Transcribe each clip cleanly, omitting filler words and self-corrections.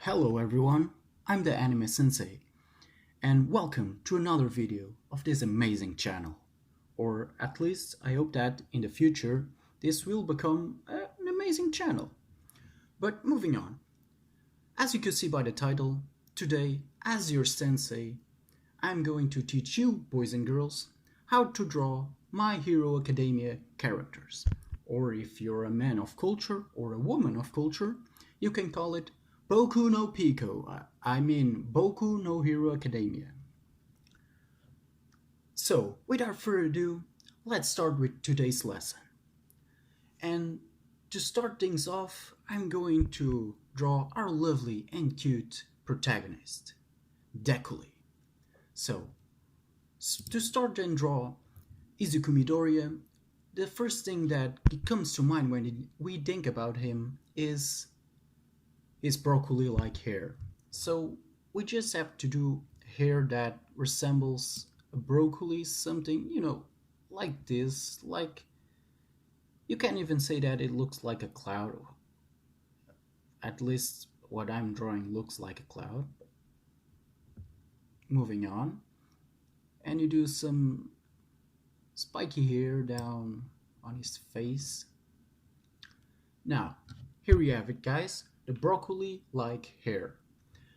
Hello everyone, I'm the Anime Sensei, and welcome to another video of this amazing channel. Or at least I hope that in the future this will become an amazing channel. But moving on, as you can see by the title, today, as your sensei, I'm going to teach you, boys and girls, how to draw My Hero Academia characters. Or if you're a man of culture or a woman of culture, you can call it Boku no Pico, I mean Boku no Hero Academia. So, without further ado, let's start with today's lesson. And to start things off, I'm going to draw our lovely and cute protagonist, Dekuli. So, to start and draw Izuku Midoriya, the first thing that comes to mind when we think about him is his broccoli-like hair. So we just have to do hair that resembles a broccoli, something, like this. Like, you can't even say that it looks like a cloud. At least what I'm drawing looks like a cloud. Moving on. And you do some spiky hair down on his face. Now, here you have it, guys. The broccoli-like hair.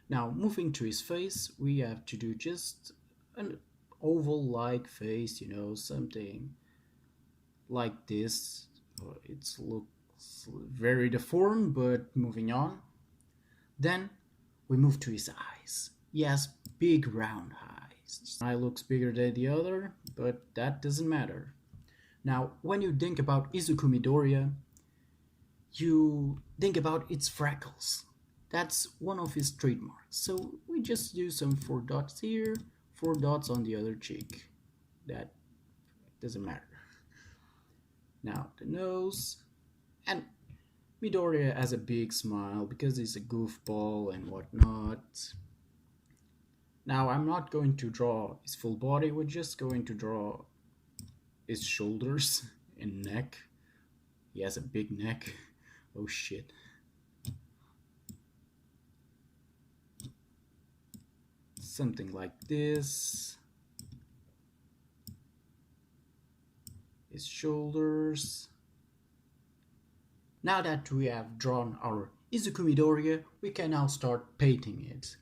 Now, moving to his face, we have to do just an oval-like face, something like this. It looks very deformed, but moving on. Then, we move to his eyes. He has big round eyes. Eye looks bigger than the other, but that doesn't matter. Now, when you think about Izuku Midoriya, you think about its freckles. That's one of his trademarks. So we just do some 4 dots here, 4 dots on the other cheek. That doesn't matter. Now the nose, and Midoriya has a big smile because he's a goofball and whatnot. Now I'm not going to draw his full body, we're just going to draw his shoulders and neck. He has a big neck. Oh shit. Something like this. His shoulders. Now that we have drawn our Izuku Midoriya, we can now start painting it.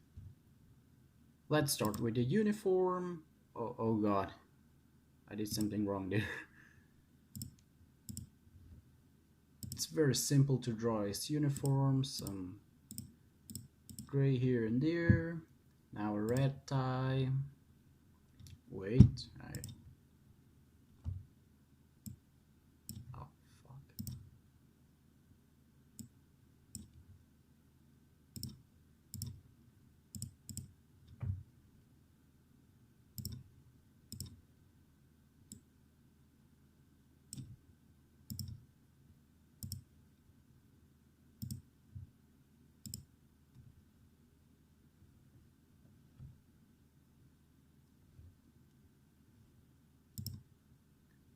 Let's start with the uniform. Oh god. I did something wrong there. It's very simple to draw his uniform, some gray here and there. Now a red tie. Wait, oh fuck.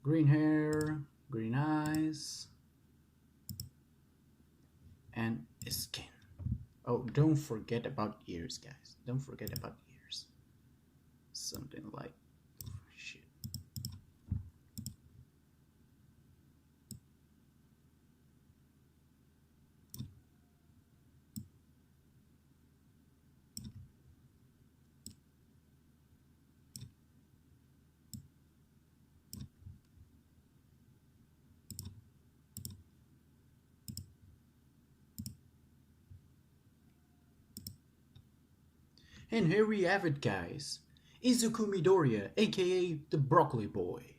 Green hair, green eyes, and skin. Oh, don't forget about ears, guys. Don't forget about ears. Something like shit. And here we have it, guys. Izuku Midoriya, aka the Broccoli Boy.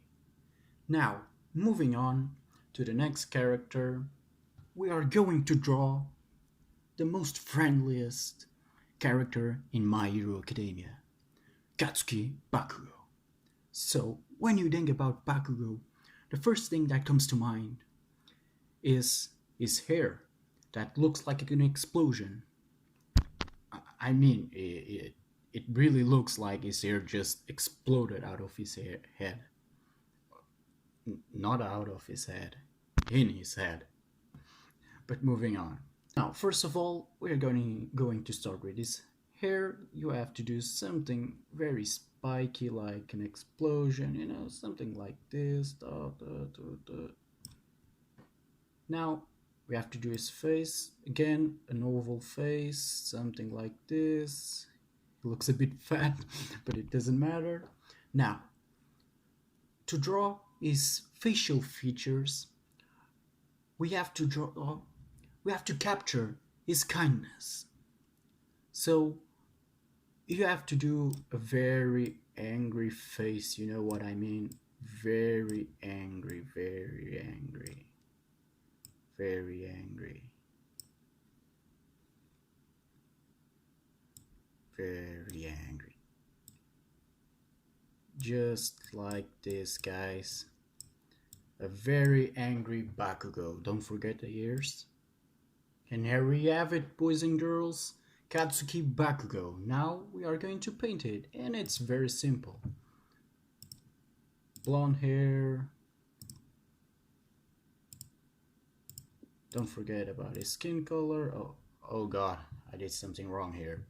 Now, moving on to the next character, we are going to draw the most friendliest character in My Hero Academia, Katsuki Bakugou. So, when you think about Bakugou, the first thing that comes to mind is his hair that looks like an explosion. I mean, it really looks like his hair just exploded out of his head. Not out of his head, in his head. But moving on. Now, first of all, we're going to start with this. Here, you have to do something very spiky, like an explosion, something like this. Now, we have to do his face. Again, an oval face, something like this. He looks a bit fat, but it doesn't matter. Now, to draw his facial features, we have to capture his kindness. So you have to do a very angry face, you know what I mean? Very angry, very angry, very angry, very angry. Just like this, guys. A very angry Bakugou. Don't forget the ears. And here we have it, boys and girls. Katsuki Bakugou. Now we are going to paint it, and it's very simple. Blonde hair. Don't forget about his skin color. Oh god, I did something wrong here.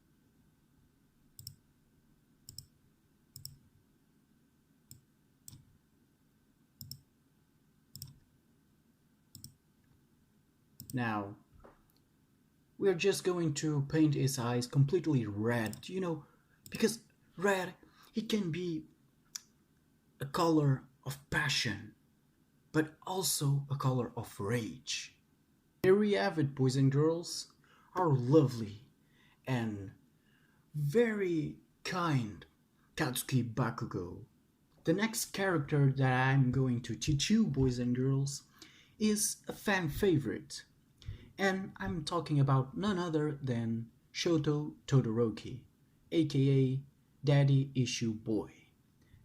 Now, we're just going to paint his eyes completely red, because red, it can be a color of passion, but also a color of rage. Here we have it, boys and girls, our lovely and very kind Katsuki Bakugou. The next character that I'm going to teach you, boys and girls, is a fan favorite. And I'm talking about none other than Shoto Todoroki, aka Daddy Issue Boy.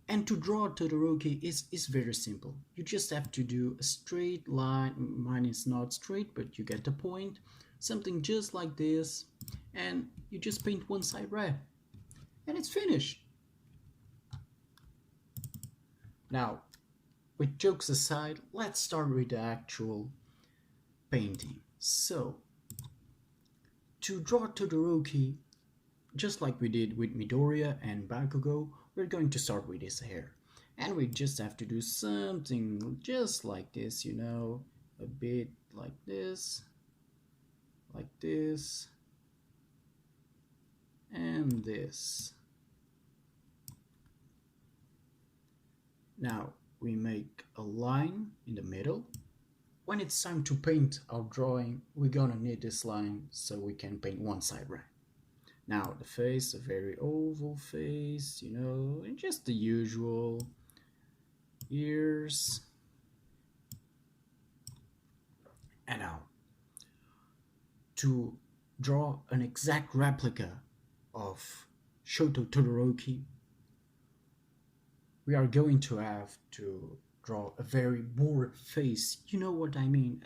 And to draw Todoroki is very simple. You just have to do a straight line. Mine is not straight, but you get the point. Something just like this. And you just paint one side red. And it's finished. Now, with jokes aside, let's start with the actual painting. So, to draw Todoroki, just like we did with Midoriya and Bakugou, we're going to start with his hair. And we just have to do something just like this, a bit like this, and this. Now, we make a line in the middle. When it's time to paint our drawing, we're gonna need this line so we can paint one side red. Now the face, a very oval face, and just the usual ears. And now, to draw an exact replica of Shoto Todoroki, we are going to have to draw a very bored face, you know what I mean?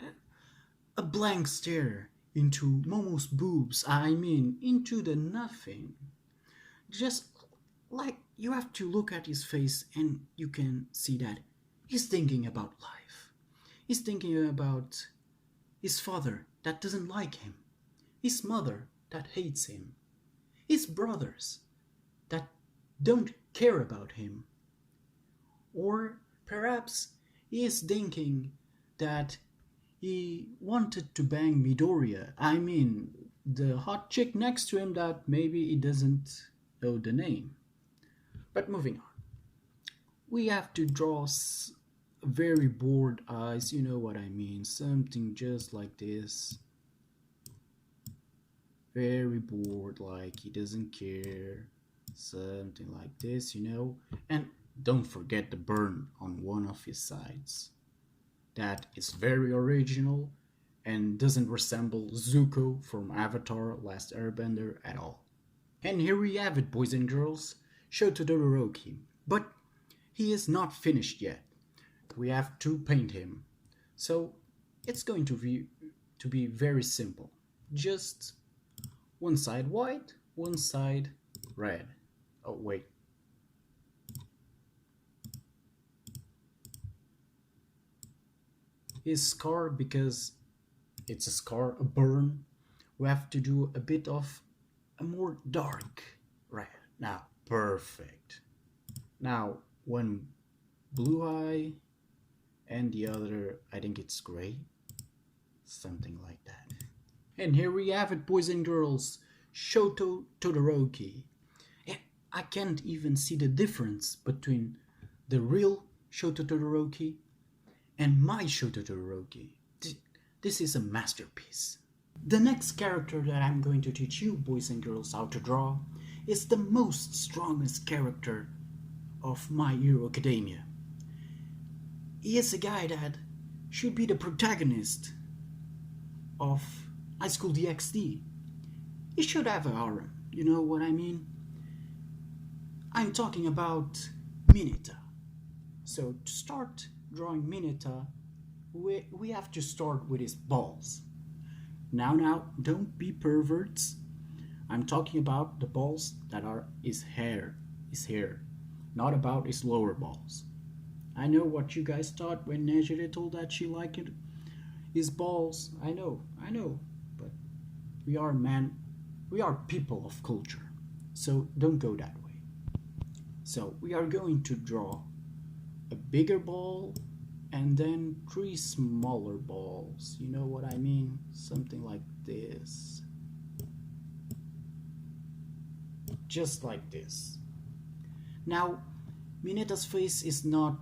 A blank stare into Momo's boobs, I mean, into the nothing. Just like you have to look at his face and you can see that he's thinking about life. He's thinking about his father that doesn't like him, his mother that hates him, his brothers that don't care about him. Or perhaps he is thinking that he wanted to bang Midoriya. I mean, the hot chick next to him that maybe he doesn't know the name. But moving on. We have to draw very bored eyes, you know what I mean. Something just like this. Very bored, like he doesn't care. Something like this, And don't forget the burn on one of his sides. That is very original and doesn't resemble Zuko from Avatar Last Airbender at all. And here we have it, boys and girls, Shoto Todoroki. But he is not finished yet. We have to paint him. So it's going to be very simple. Just one side white, one side red. Oh wait. His scar, because it's a scar, a burn, we have to do a bit of a more dark red. Now, perfect. Now, one blue eye and the other, I think it's gray, something like that. And here we have it, boys and girls, Shoto Todoroki. I can't even see the difference between the real Shoto Todoroki and my Shoto Todoroki. This is a masterpiece. The next character that I'm going to teach you, boys and girls, how to draw is the most strongest character of My Hero Academia. He is a guy that should be the protagonist of High School DxD. He should have a harem, you know what I mean? I'm talking about Minita. So to start drawing Minita, we have to start with his balls. Now, don't be perverts. I'm talking about the balls that are his hair, not about his lower balls. I know what you guys thought when Nejire told that she liked it. His balls, I know, but we are people of culture, so don't go that way. So we are going to draw a bigger ball and then 3 smaller balls. You know what I mean? Something like this. Just like this. Now, Mineta's face is not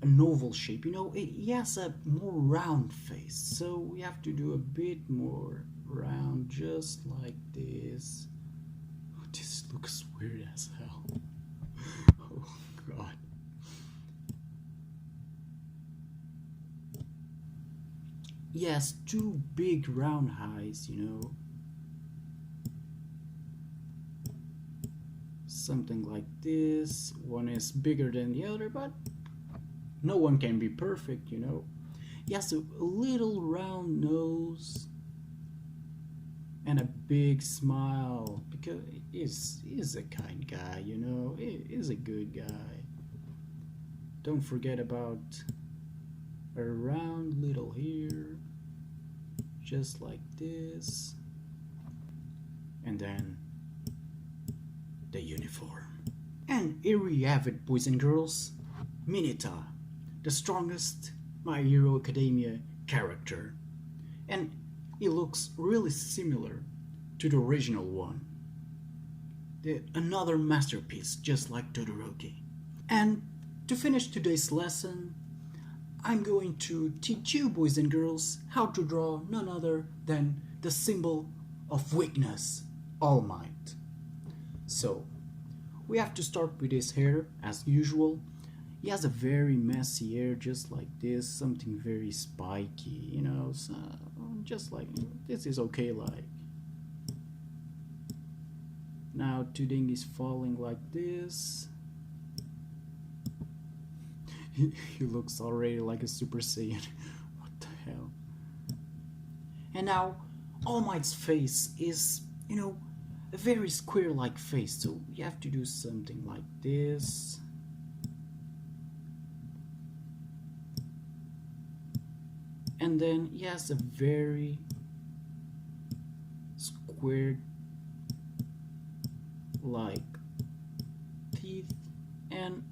an oval shape, you know, he has a more round face, so we have to do a bit more round, just like this. This looks weird as hell. Oh god. He has 2 big round eyes, you know. Something like this. One is bigger than the other, but no one can be perfect, you know. He has a little round nose and a big smile because he's a kind guy, you know. He's a good guy. Don't forget about a round little ear, just like this, and then the uniform. And here we have it, boys and girls, Minita, the strongest My Hero Academia character, and he looks really similar to the original one. Another masterpiece, just like Todoroki. And to finish today's lesson, I'm going to teach you, boys and girls, how to draw none other than the symbol of weakness, All Might. So, we have to start with his hair, as usual. He has a very messy hair, just like this, something very spiky, you know, so just like, this is okay, like. Now, Tuding is falling like this. He looks already like a Super Saiyan. What the hell? And now, All Might's face is, you know, a very square-like face, so you have to do something like this. And then he has a very squared like teeth and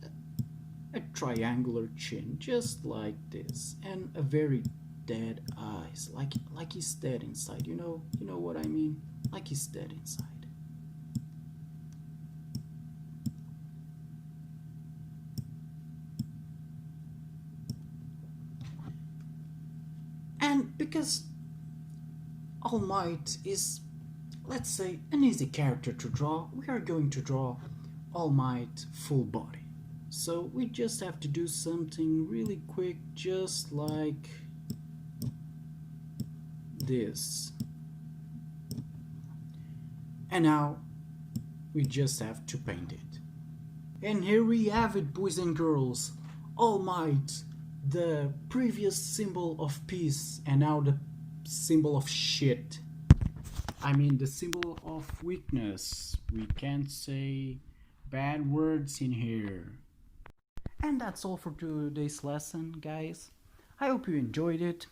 a triangular chin, just like this, and a very dead eyes, like he's dead inside, you know what I mean, like he's dead inside. And because All Might is, let's say, an easy character to draw, we are going to draw All Might full body. So we just have to do something really quick, just like this. And now we just have to paint it. And here we have it, boys and girls. All Might, the previous symbol of peace and now the symbol of shit. I mean the symbol of weakness. We can't say bad words in here. And that's all for today's lesson, guys. I hope you enjoyed it.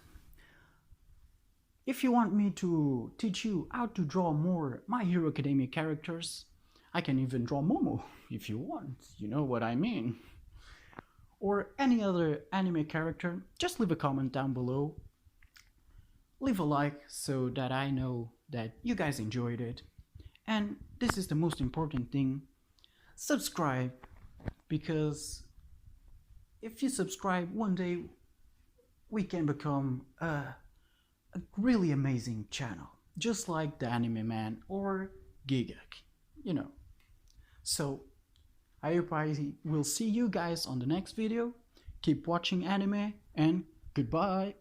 If you want me to teach you how to draw more My Hero Academia characters, I can even draw Momo if you want, you know what I mean. Or any other anime character, just leave a comment down below. Leave a like so that I know that you guys enjoyed it. And this is the most important thing, subscribe, because if you subscribe, one day we can become a really amazing channel, just like the Anime Man or Gigak, you know. So I hope I will see you guys on the next video. Keep watching anime and goodbye.